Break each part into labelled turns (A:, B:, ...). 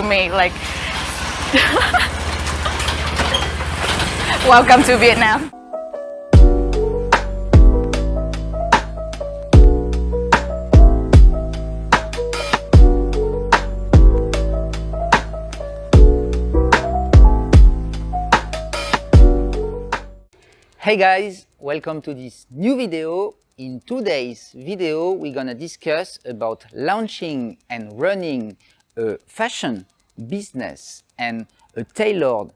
A: me like, welcome to Vietnam.
B: Hey guys, welcome to this new video. In today's video, we're gonna discuss about launching and running a fashion business and a tailored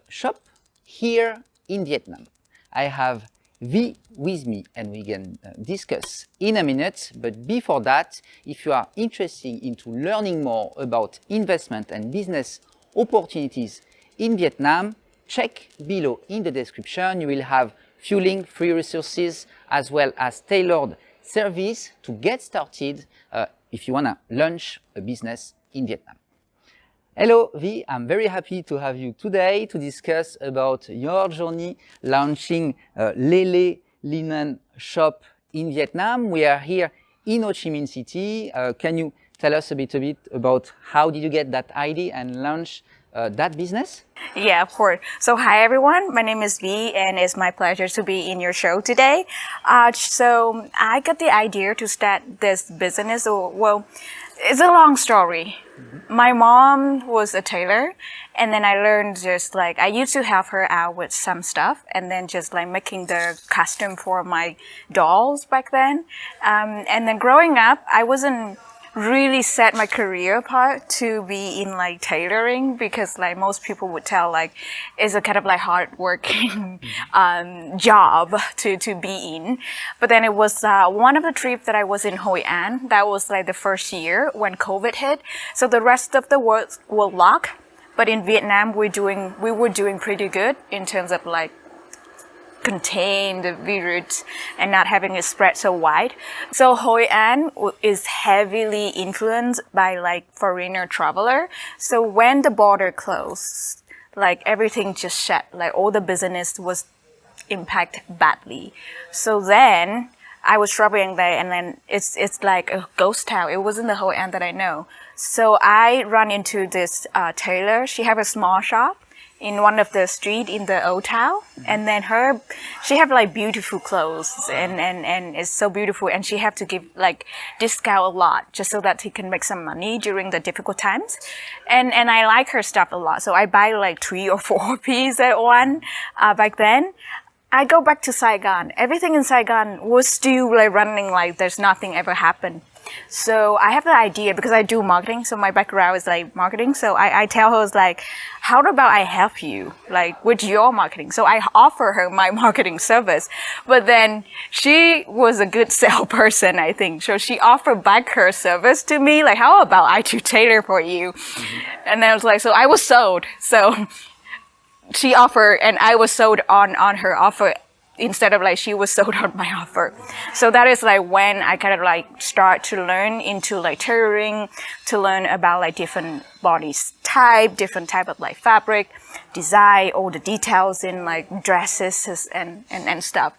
B: shop here in Vietnam. I have Vi with me and we can discuss in a minute, but before that, if you are interested into learning more about investment and business opportunities in Vietnam, check below in the description. You will have few links, free resources, as well as tailored service to get started if you want to launch a business in Vietnam. Hello Vi, I'm very happy to have you today to discuss about your journey launching Lele Linen Shop in Vietnam. We are here in Ho Chi Minh City. Can you tell us a bit about how did you get that idea and launch that business?
A: Yeah, of course. So hi everyone, my name is Vi and it's my pleasure to be in your show today. So I got the idea to start this business, well, it's a long story. My mom was a tailor and then I learned just like, I used to help her out with some stuff and then just like making the costume for my dolls back then. And then growing up, I wasn't really set my career part to be in like tailoring because like most people would tell like it's a kind of like hard working job to be in. But then it was one of the trips that I was in Hoi An. That was like the first year when COVID hit. So the rest of the world will lock. But in Vietnam, we were doing pretty good in terms of like contain the virus and not having it spread so wide. So Hoi An is heavily influenced by like foreigner traveler. So when the border closed, like everything just shut, like all the business was impacted badly. So then I was traveling there and then it's like a ghost town. It wasn't the Hoi An that I know. So I run into this tailor. She have a small shop in one of the street in the old town, and then she have like beautiful clothes and it's so beautiful, and she have to give like discount a lot just so that he can make some money during the difficult times, and I like her stuff a lot, so I buy like 3 or 4 pieces at one back then. I go back to Saigon. Everything in Saigon was still like running like there's nothing ever happened. So I have the idea because I do marketing. So my background is like marketing. So I tell her like, how about I help you like with your marketing? So I offer her my marketing service, but then she was a good salesperson, I think. So she offered back her service to me. Like, how about I do tailor for you? And I was like, so I was sold. So she offered and I was sold on her offer instead of like she was sold on my offer. So that is like when I kind of like start to learn into like tailoring, to learn about like different body type, different type of like fabric, design, all the details in like dresses and stuff.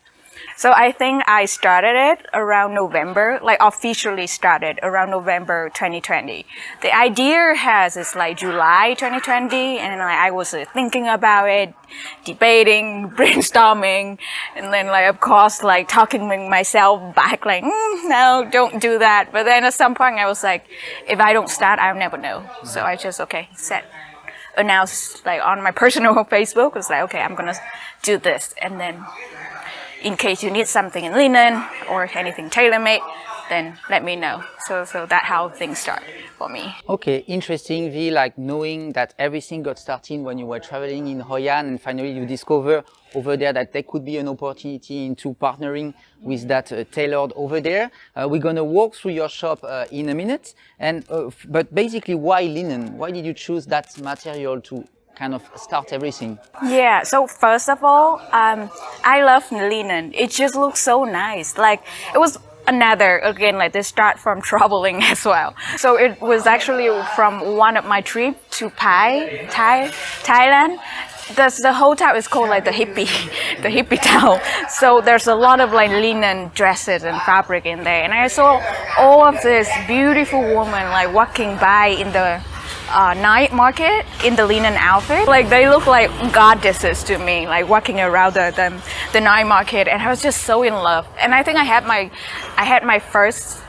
A: So I think I started it around November, like officially started around November 2020. The idea is like July 2020, and like I was thinking about it, debating, brainstorming, and then like of course like talking myself back like, no, don't do that. But then at some point I was like, if I don't start, I'll never know. So I just announced like on my personal Facebook, was like, okay, I'm gonna do this, and then in case you need something in linen or anything tailor-made, then let me know. So that's how things start for me.
B: Okay, interesting, Vi, like knowing that everything got started when you were traveling in Hoi An and finally you discover over there that there could be an opportunity into partnering with that tailored over there. We're gonna walk through your shop in a minute. And but basically, why linen? Why did you choose that material to kind of start everything?
A: Yeah, so first of all, I love linen. It just looks so nice. Like it was another, again, like this start from traveling as well. So it was actually from one of my trips to Thailand. The whole town is called like the hippie town. So there's a lot of like linen dresses and fabric in there. And I saw all of this beautiful woman like walking by in the night market in the linen outfit. Like they look like goddesses to me, like walking around the night market, and I was just so in love. And I think I had my first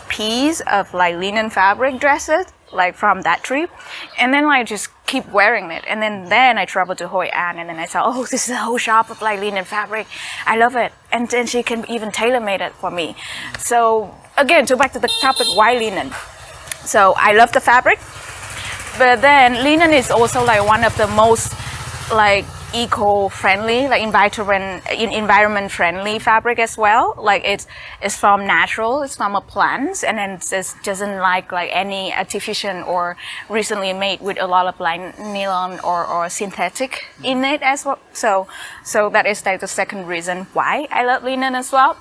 A: piece of like linen fabric dresses like from that trip, and then like just keep wearing it. And then I traveled to Hoi An, and then I saw, oh, this is a whole shop of like linen fabric. I love it. And then she can even tailor made it for me. So again, back to the topic, why linen? So I love the fabric, but then linen is also like one of the most like eco-friendly, like environment friendly fabric as well. Like it's from natural, it's from a plant, and then it doesn't like any artificial or recently made with a lot of like nylon or synthetic in it as well. So that is like the second reason why I love linen as well.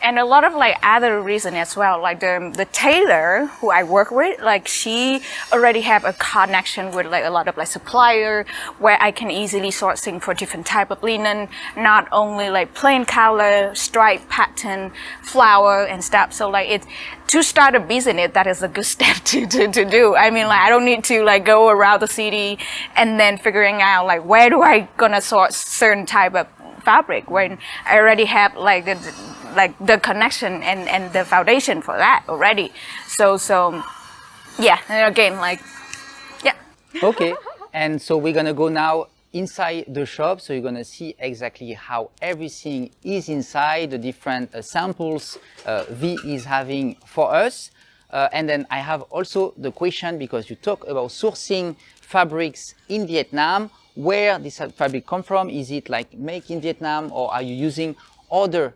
A: And a lot of like other reason as well, like the tailor who I work with, like she already have a connection with like a lot of like supplier where I can easily sourcing for different type of linen, not only like plain color, stripe pattern, flower and stuff. So like to start a business, that is a good step to do. I mean, like I don't need to like go around the city and then figuring out like where do I gonna source certain type of fabric when I already have like the connection and the foundation for that already. So yeah, and again, like, yeah.
B: Okay, and so we're gonna go now inside the shop. So you're gonna see exactly how everything is inside, the different samples V is having for us. And then I have also the question, because you talk about sourcing fabrics in Vietnam. Where this fabric come from? Is it like made in Vietnam, or are you using other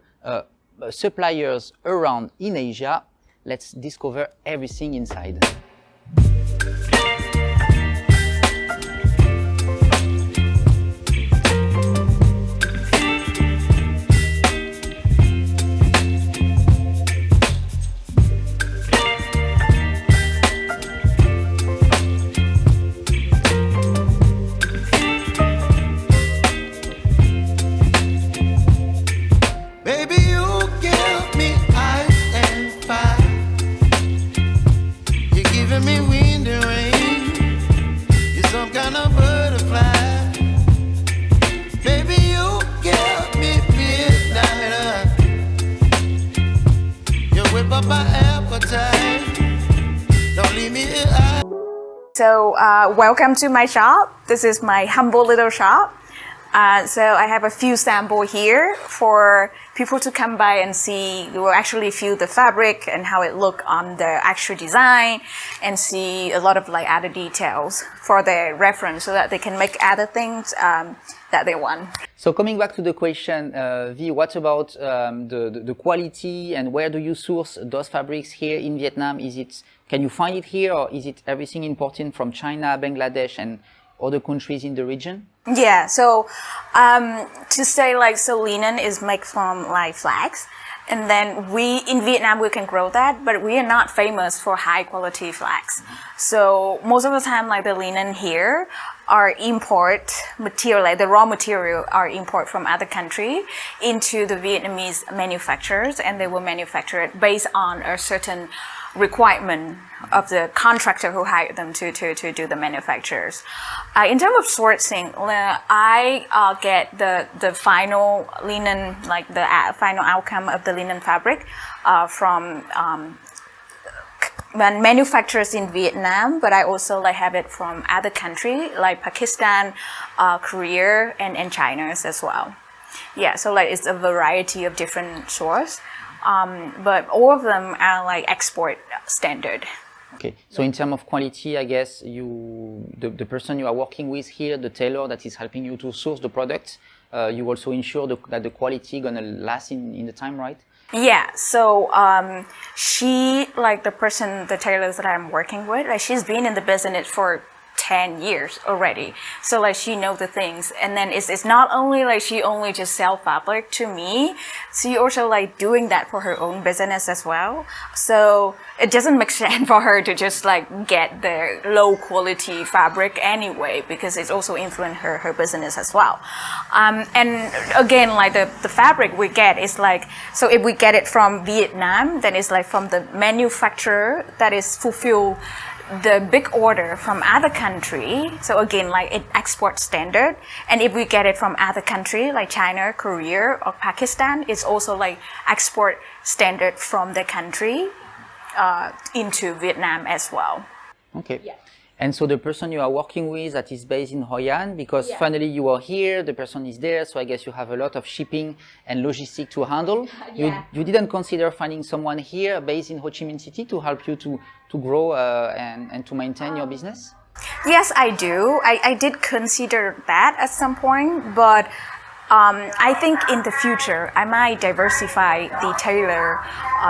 B: suppliers around in Asia? Let's discover everything inside.
A: So welcome to my shop. This is my humble little shop. So I have a few samples here for people to come by and see. You will actually feel the fabric and how it look on the actual design, and see a lot of like other details for their reference, so that they can make other things that they want.
B: So coming back to the question, V, what about the quality, and where do you source those fabrics here in Vietnam? Can you find it here, or is it everything imported from China, Bangladesh, and other countries in the region?
A: Yeah, so to say like, so linen is made from like flax, and then in Vietnam we can grow that, but we are not famous for high quality flax. So most of the time, like the linen here are import material, like the raw material are import from other country into the Vietnamese manufacturers, and they will manufacture it based on a certain requirement of the contractor who hired them to do the manufacturers. In terms of sourcing, I get the final linen, like the final outcome of the linen fabric from manufacturers in Vietnam, but I also like have it from other countries like Pakistan, Korea, and China as well. Yeah, so like it's a variety of different sources. But all of them are like export standard.
B: Okay, so in terms of quality, I guess the person you are working with here, the tailor that is helping you to source the product, you also ensure that the quality gonna last in the time, right?
A: Yeah, so she, like the tailors that I'm working with, like she's been in the business for 10 years already, so like she knows the things. And then it's not only like she only just sell fabric to me, she also like doing that for her own business as well. So it doesn't make sense for her to just like get the low quality fabric anyway, because it's also influence her business as well. And again, like the fabric we get is like, so if we get it from Vietnam, then it's like from the manufacturer that is fulfill the big order from other country, so again, like it export standard, and if we get it from other country like China, Korea, or Pakistan, it's also like export standard from the country into Vietnam as well.
B: Okay. Yeah. And so the person you are working with that is based in Hoi An, because finally you are here, the person is there, so I guess you have a lot of shipping and logistic to handle. You didn't consider finding someone here based in Ho Chi Minh City to help you to grow and to maintain your business?
A: Yes, I do. I did consider that at some point, but I think in the future I might diversify the tailor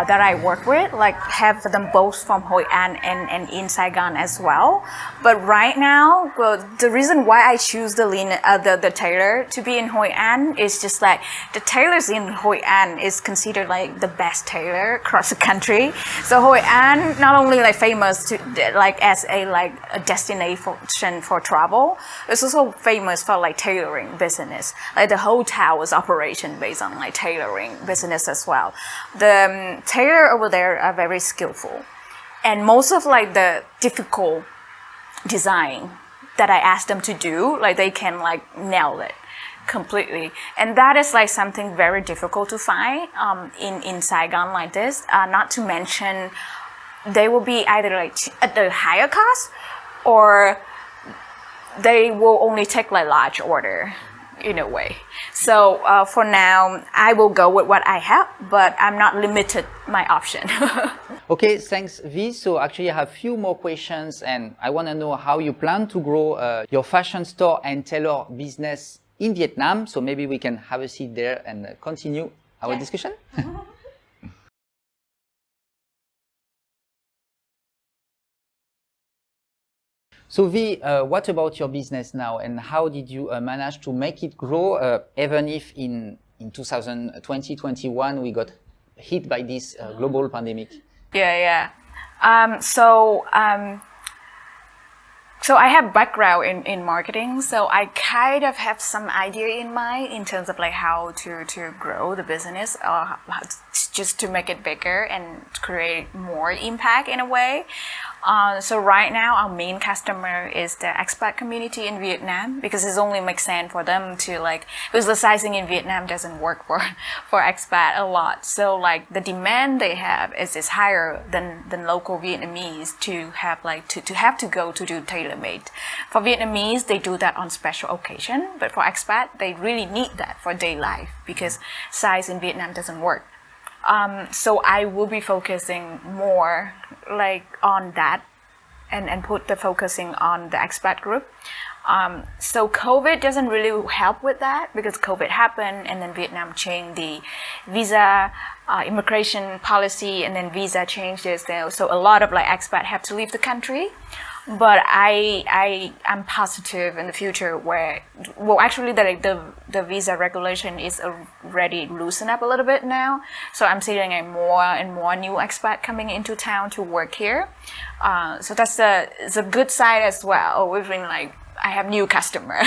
A: that I work with, like have them both from Hoi An and in Saigon as well. But right now, well, the reason why I choose the tailor to be in Hoi An is just like the tailors in Hoi An is considered like the best tailor across the country. So Hoi An not only like famous to like as a destination for travel, it's also famous for like tailoring business. Like the hotel is operation based on like tailoring business as well. The tailor over there are very skillful, and most of like the difficult design that I ask them to do, like they can like nail it completely, and that is like something very difficult to find in Saigon like this. Not to mention, they will be either like at the higher cost, or they will only take like large order in a way. So for now, I will go with what I have, but I'm not limited my option.
B: Okay, thanks V. So actually I have a few more questions, and I want to know how you plan to grow your fashion store and tailor business in Vietnam. So maybe we can have a seat there and continue our discussion. So V, what about your business now, and how did you manage to make it grow, even if in 2020-21 we got hit by this global pandemic?
A: So I have background in marketing, so I kind of have some idea in mind in terms of like how to grow the business, or just to make it bigger and create more impact in a way. So right now our main customer is the expat community in Vietnam, because it only makes sense for them to like, because the sizing in Vietnam doesn't work for expat a lot. So like the demand they have is higher than local Vietnamese to have like to have to go to do tailor-made. For Vietnamese, they do that on special occasion, but for expat, they really need that for day life because size in Vietnam doesn't work. So I will be focusing more like on that and put the focusing on the expat group. So COVID doesn't really help with that, because COVID happened and then Vietnam changed the visa immigration policy, and then visa changes. So a lot of like expat have to leave the country. But I'm positive in the future where, well, actually the visa regulation is already loosened up a little bit now. So I'm seeing more and more new expat coming into town to work here. So that's it's a good side as well. We've been like, I have new customer.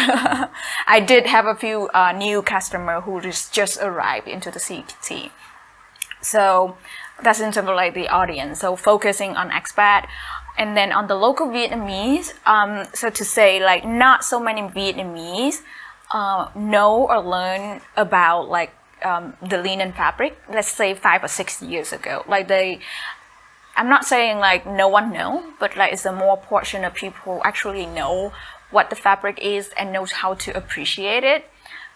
A: I did have a few new customer who just arrived into the city. So that's in terms of like the audience. So focusing on expat. And then on the local Vietnamese, so to say like not so many Vietnamese know or learn about like the linen fabric, let's say 5 or 6 years ago. Like I'm not saying like no one know, but like it's a more portion of people actually know what the fabric is and knows how to appreciate it.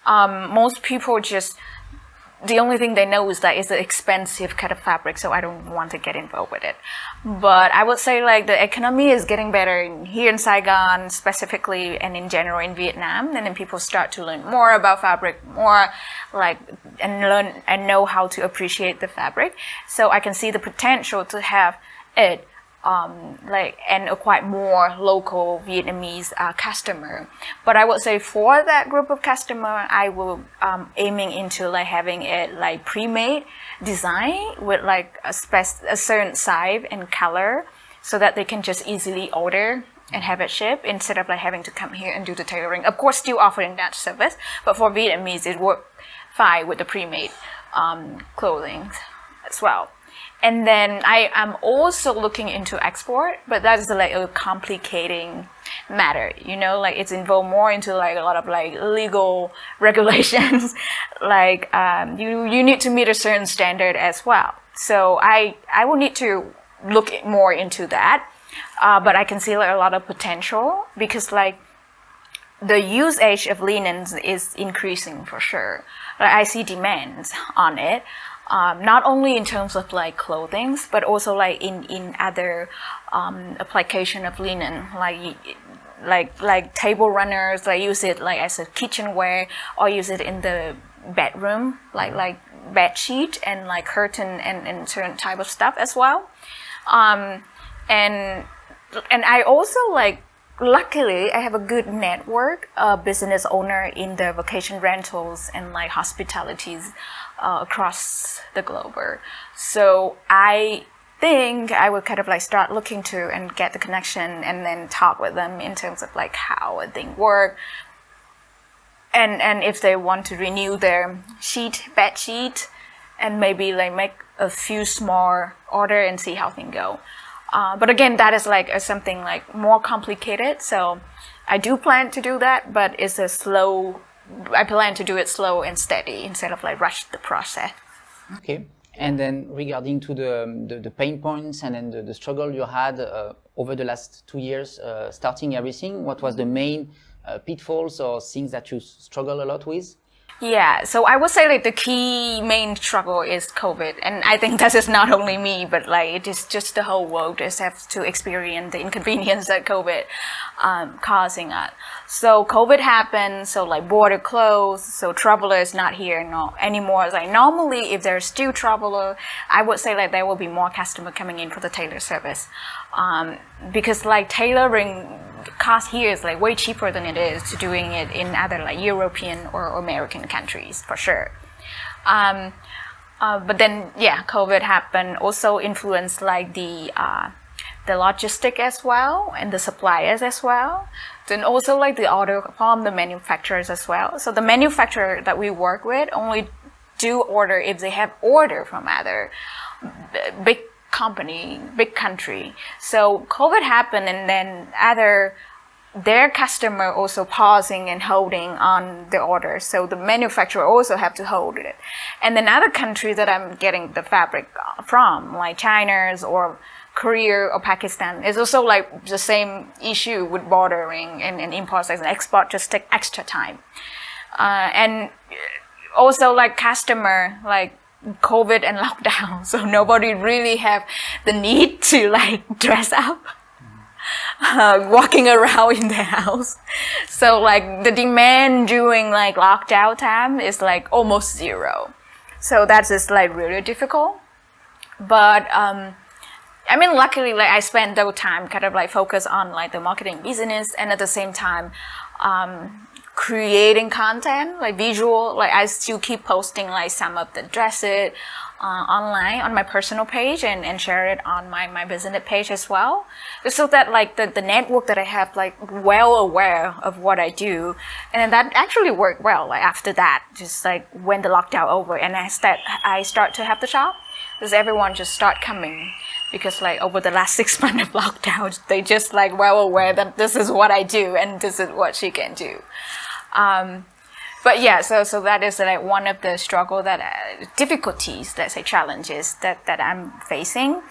A: Most people just, the only thing they know is that it's an expensive kind of fabric, so I don't want to get involved with it. But I would say like the economy is getting better here in Saigon specifically, and in general in Vietnam, and then people start to learn more about fabric, more like, and learn and know how to appreciate the fabric. So I can see the potential to have it like and acquire more local Vietnamese customer. But I would say for that group of customer, I will aiming into like having it like pre-made design with like a certain size and color, so that they can just easily order and have it shipped instead of like having to come here and do the tailoring. Of course, still offering that service, but for Vietnamese, it works fine with the pre-made clothing as well. And then I am also looking into export, but that is like a complicating matter, you know, like it's involved more into like a lot of like legal regulations. Like you need to meet a certain standard as well. So I will need to look more into that. But I can see like a lot of potential because like the usage of linens is increasing for sure. Like I see demands on it. Not only in terms of like clothing, but also like in other application of linen, like table runners. I use it like as a kitchenware, or use it in the bedroom, like bed sheet and like curtain and certain type of stuff as well. And I also like. Luckily, I have a good network business owner in the vacation rentals and like hospitalities across the globe. So I think I would kind of like start looking to and get the connection and then talk with them in terms of like how a thing work. And if they want to renew their bed sheet, and maybe like make a few small order and see how things go. But again, that is like something like more complicated. So I do plan to do that, but it's I plan to do it slow and steady instead of like rush the process.
B: Okay. And then regarding to the pain points and then the struggle you had over the last 2 years, starting everything, what was the main pitfalls or things that you struggle a lot with?
A: Yeah, so I would say like the key main struggle is COVID, and I think that is not only me, but like it is just the whole world just have to experience the inconvenience that COVID causing us. So COVID happened, so like border closed, so traveler is not here anymore. Like normally, if there's still traveler, I would say like there will be more customer coming in for the tailor service, because like tailoring cost here is like way cheaper than it is to doing it in other like European or American countries for sure. But then yeah, COVID happened, also influenced like the logistic as well and the suppliers as well. Then also like the order from the manufacturers as well. So the manufacturer that we work with only do order if they have order from other big company, big country. So COVID happened, and then their customer also pausing and holding on the order. So the manufacturer also have to hold it. And then other countries that I'm getting the fabric from, like China's or Korea or Pakistan, is also like the same issue with bordering and import and export just take extra time. And also like customer, like COVID and lockdown, so nobody really have the need to like dress up walking around in their house. So like the demand during like lockdown time is like almost zero. So that's just like really difficult. But I mean, luckily, like I spent the time kind of like focus on like the marketing business, and at the same time creating content, like visual. Like I still keep posting like some of the dresses online on my personal page and share it on my business page as well. So that like the network that I have like well aware of what I do, and that actually worked well. Like after that, just like when the lockdown over and I start to have the shop, because everyone just start coming. Because like over the last 6 months of lockdown, they just like well aware that this is what I do and this is what she can do. But yeah, so that is like one of the struggle difficulties, let's say challenges that I'm facing.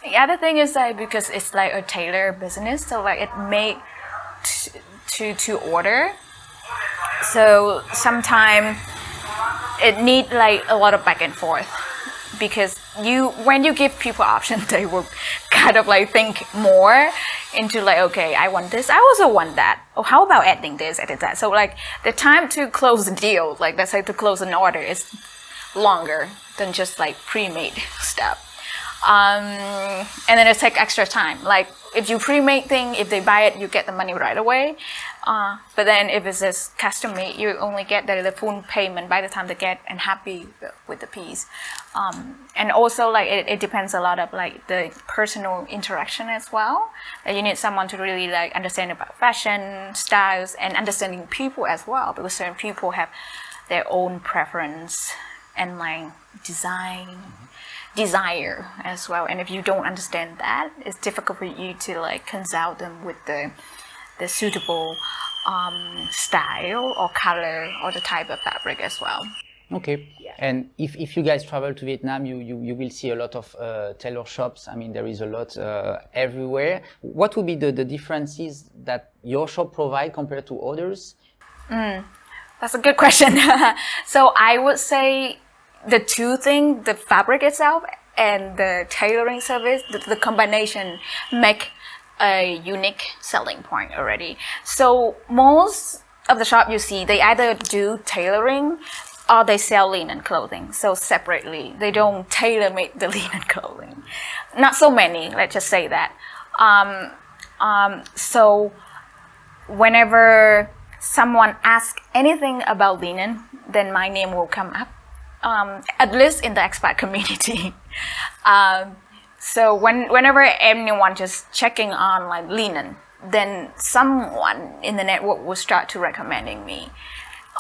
A: The other thing is that because it's like a tailor business, so like it made to order. So sometimes it need like a lot of back and forth. Because when you give people options, they will kind of like think more into like, okay, I want this, I also want that. Oh, how about adding this, adding that? So like the time to close the deal, like let's say to close an order, is longer than just like pre-made stuff. And then it takes extra time. Like if you pre-made thing, if they buy it, you get the money right away. But then if it's just custom made, you only get the full payment by the time they get and happy with the piece. And also like it depends a lot of like the personal interaction as well. That you need someone to really like understand about fashion, styles, and understanding people as well, because certain people have their own preference and like design. desire as well. And if you don't understand that, it's difficult for you to like consult them with the suitable style or color or the type of fabric as well.
B: Okay.
A: Yeah.
B: And if you guys travel to Vietnam, you will see a lot of tailor shops. I mean, there is a lot everywhere. What would be the differences that your shop provide compared to others?
A: That's a good question. So I would say the two things, the fabric itself and the tailoring service, the combination make a unique selling point already. So most of the shop you see, they either do tailoring or they sell linen clothing. So separately, they don't tailor-make the linen clothing. Not so many, let's just say that. So whenever someone asks anything about linen, then my name will come up, at least in the expat community. So whenever anyone just checking on like linen, then someone in the network will start to recommending me.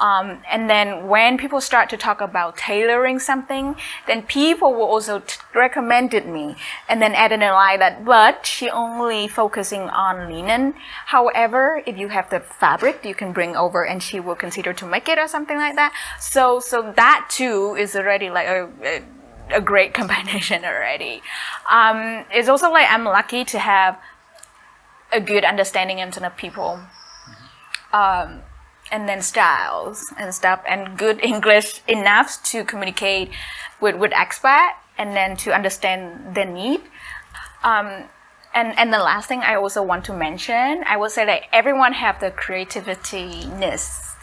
A: And then when people start to talk about tailoring something, then people will also recommended me and then add in a line that, but she only focusing on linen. However, if you have the fabric, you can bring over and she will consider to make it or something like that. So that too is already like a great combination already. It's also like I'm lucky to have a good understanding in terms of people. And then styles and stuff, and good English enough to communicate with expat and then to understand their need. And the last thing I also want to mention, I would say that everyone have the creativity-ness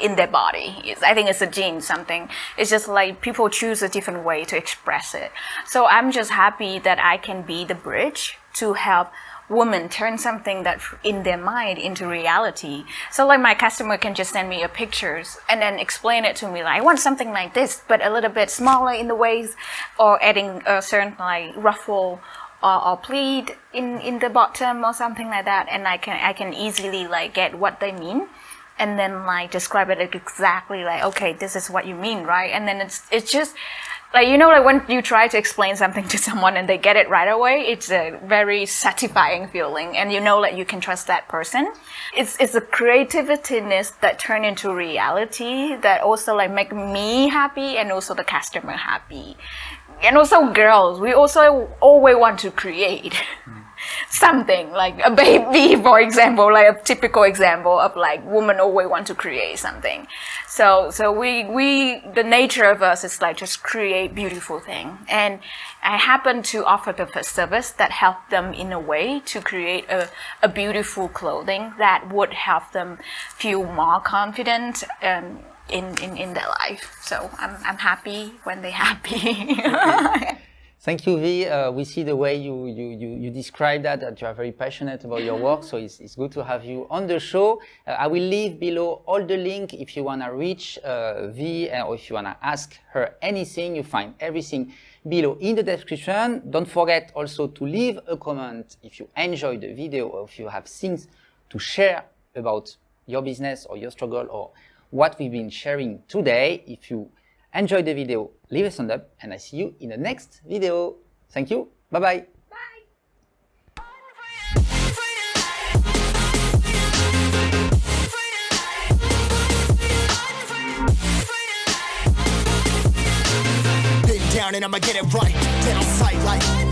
A: in their body. I think it's a gene, something. It's just like people choose a different way to express it. So I'm just happy that I can be the bridge to help women turn something that in their mind into reality. So like my customer can just send me a pictures and then explain it to me like, I want something like this, but a little bit smaller in the waist, or adding a certain like ruffle or pleat in the bottom or something like that. And I can easily like get what they mean. And then like describe it exactly like, okay, this is what you mean, right? And then it's just like, you know, like when you try to explain something to someone and they get it right away, it's a very satisfying feeling, and you know that you can trust that person. It's a creativity-ness that turn into reality that also like make me happy and also the customer happy. And also girls, we also always want to create something, like a baby, for example, like a typical example of like women always want to create something. So we the nature of us is like just create beautiful thing. And I happen to offer the service that help them in a way to create a beautiful clothing that would help them feel more confident in their life. So I'm happy when they're happy.
B: Okay. Thank you, Vi. We see the way you describe that you are very passionate about your work, so it's good to have you on the show. I will leave below all the link if you want to reach Vi, or if you want to ask her anything. You find everything below in the description. Don't forget also to leave a comment if you enjoyed the video, or if you have things to share about your business or your struggle or what we've been sharing today. If you enjoyed the video, leave a thumbs up, and I see you in the next video. Thank you. Bye-bye.
C: Been down and I'ma get it right. Dead on sight like